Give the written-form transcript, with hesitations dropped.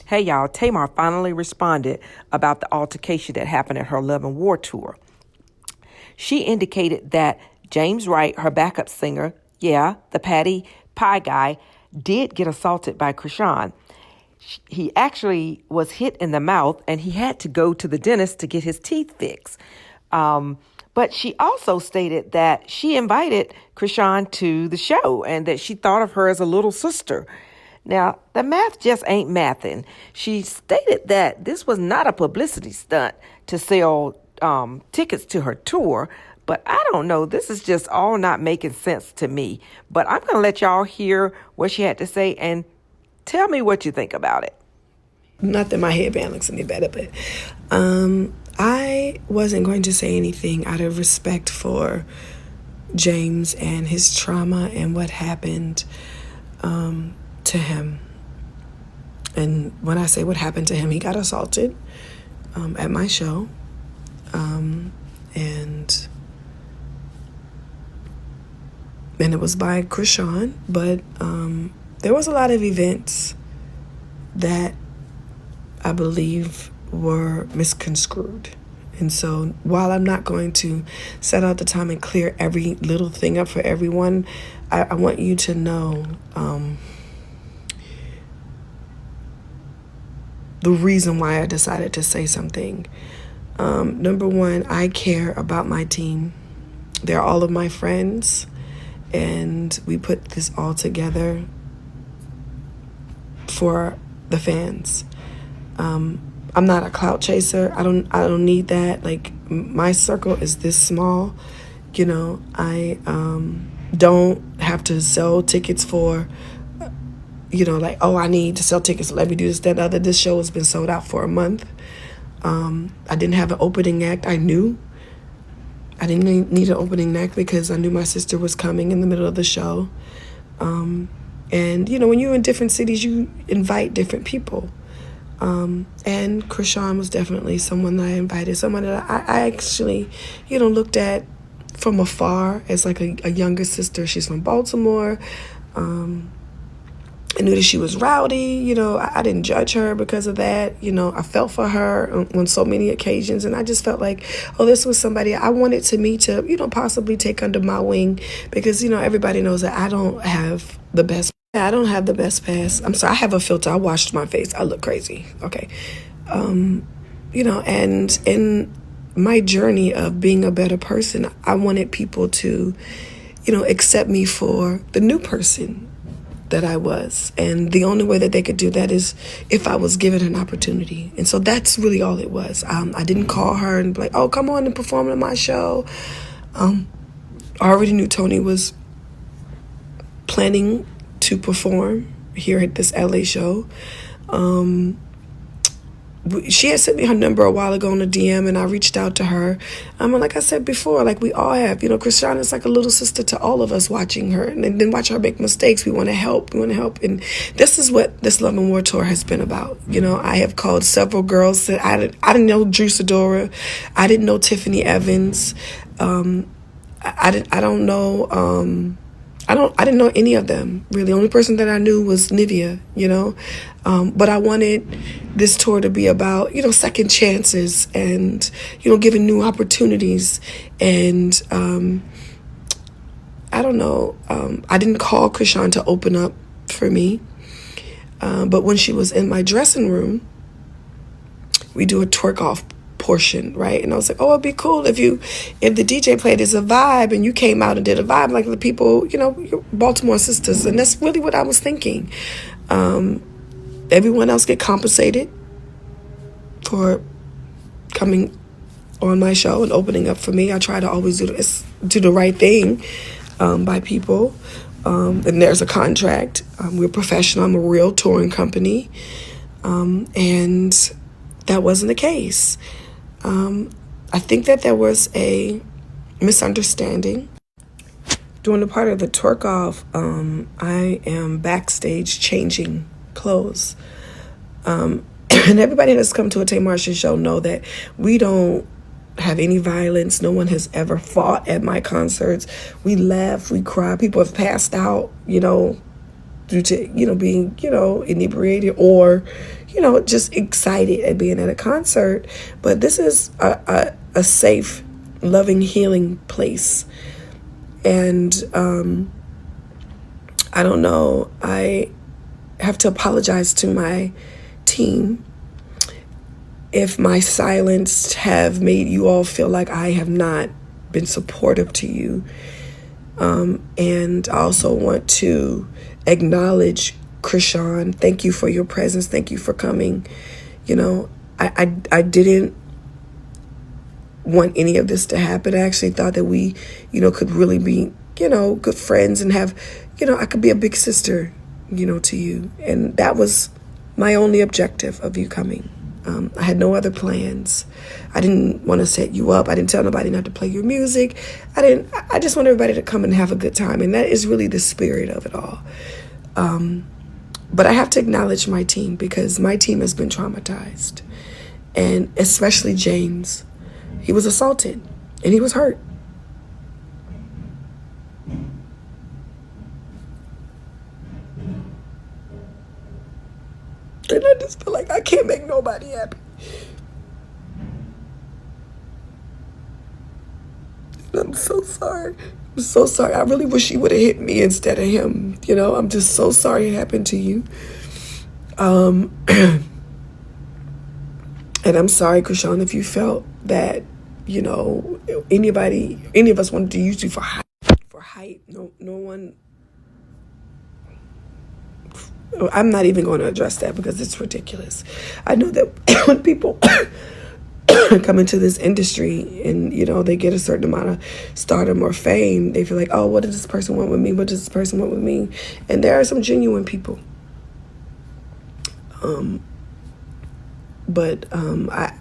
Hey y'all, Tamar finally responded about the altercation that happened at her Love and War tour. She indicated that James Wright, her backup singer, the Patty Pie guy, did get assaulted by Chrisean. He actually was hit in the mouth and he had to go to the dentist to get his teeth fixed. But she also stated that she invited Chrisean to the show and that she thought of her as a little sister. Now, the math just ain't mathing. She stated that this was not a publicity stunt to sell tickets to her tour, but I don't know. This is just all not making sense to me. But I'm going to let y'all hear what she had to say and tell me what you think about it. Not that my headband looks any better, but I wasn't going to say anything out of respect for James and his trauma and what happened to him. And when I say what happened to him, he got assaulted at my show. And it was by Chrisean, but there was a lot of events that I believe were misconstrued. And so while I'm not going to set out the time and clear every little thing up for everyone, I want you to know the reason why I decided to say something. Number one, I care about my team. They're all of my friends, and we put this all together for the fans. I'm not a clout chaser. I don't need that. Like, my circle is this small. You know, I don't have to sell tickets for, like, oh, I need to sell tickets. Let me do this, that, and the other. This show has been sold out for a month. I didn't have an opening act. I knew I didn't need an opening act because I knew my sister was coming in the middle of the show. And, when you're in different cities, you invite different people. And Chrisean was definitely someone that I invited, someone that I actually, looked at from afar as like a younger sister. She's from Baltimore. I knew that she was rowdy. I didn't judge her because of that. I felt for her on so many occasions, and I just felt like, this was somebody I wanted to meet to, possibly take under my wing because, everybody knows that I don't have the best. I don't have the best pass. I'm sorry, I have a filter. I washed my face. I look crazy. Okay. And in my journey of being a better person, I wanted people to, accept me for the new person that I was. And the only way that they could do that is if I was given an opportunity. And so that's really all it was. I didn't call her and be like, oh, come on and perform at my show. I already knew Tony was planning to perform here at this LA show. She had sent me her number a while ago on a DM, and I reached out to her. Like I said before, like we all have, Chrisean is like a little sister to all of us watching her and then watch her make mistakes. We want to help. And this is what this Love and War tour has been about. I have called several girls that I didn't know Drew Sidora. I didn't know Tiffany Evans. I didn't know any of them, really. The only person that I knew was Nivea, But I wanted this tour to be about, second chances and, giving new opportunities. And I don't know. I didn't call Chrisean to open up for me. But when she was in my dressing room, we do a twerk off portion, right? And I was like, it'd be cool if the DJ played as a vibe and you came out and did a vibe like the people, your Baltimore sisters. And that's really what I was thinking. Everyone else get compensated for coming on my show and opening up for me. I try to always do the right thing by people. And there's a contract. We're professional. I'm a real touring company. And that wasn't the case. I think that there was a misunderstanding. During the part of the twerk off, I am backstage changing clothes. And everybody that's come to a Tamar show know that we don't have any violence. No one has ever fought at my concerts. We laugh, we cry. People have passed out, due to, being, inebriated or, just excited at being at a concert. But this is a safe, loving, healing place. And I don't know. I have to apologize to my team if my silence have made you all feel like I have not been supportive to you. And I also want to acknowledge Chrisean. Thank you for your presence. Thank you for coming. I didn't want any of this to happen. I actually thought that we, could really be, good friends and have, I could be a big sister, to you. And that was my only objective of you coming. I had no other plans. I didn't want to set you up. I didn't tell nobody not to play your music. I just want everybody to come and have a good time. And that is really the spirit of it all. But I have to acknowledge my team, because my team has been traumatized. And especially James. He was assaulted and he was hurt. And I just feel like I can't make nobody happy. And I'm so sorry. I'm so sorry. I really wish he would have hit me instead of him. I'm just so sorry it happened to you. And I'm sorry, Chrisean, if you felt that, any of us wanted to use you for hype. No one. I'm not even going to address that because it's ridiculous. I know that when people come into this industry and, they get a certain amount of stardom or fame, they feel like, oh, what does this person want with me? What does this person want with me? And there are some genuine people. But I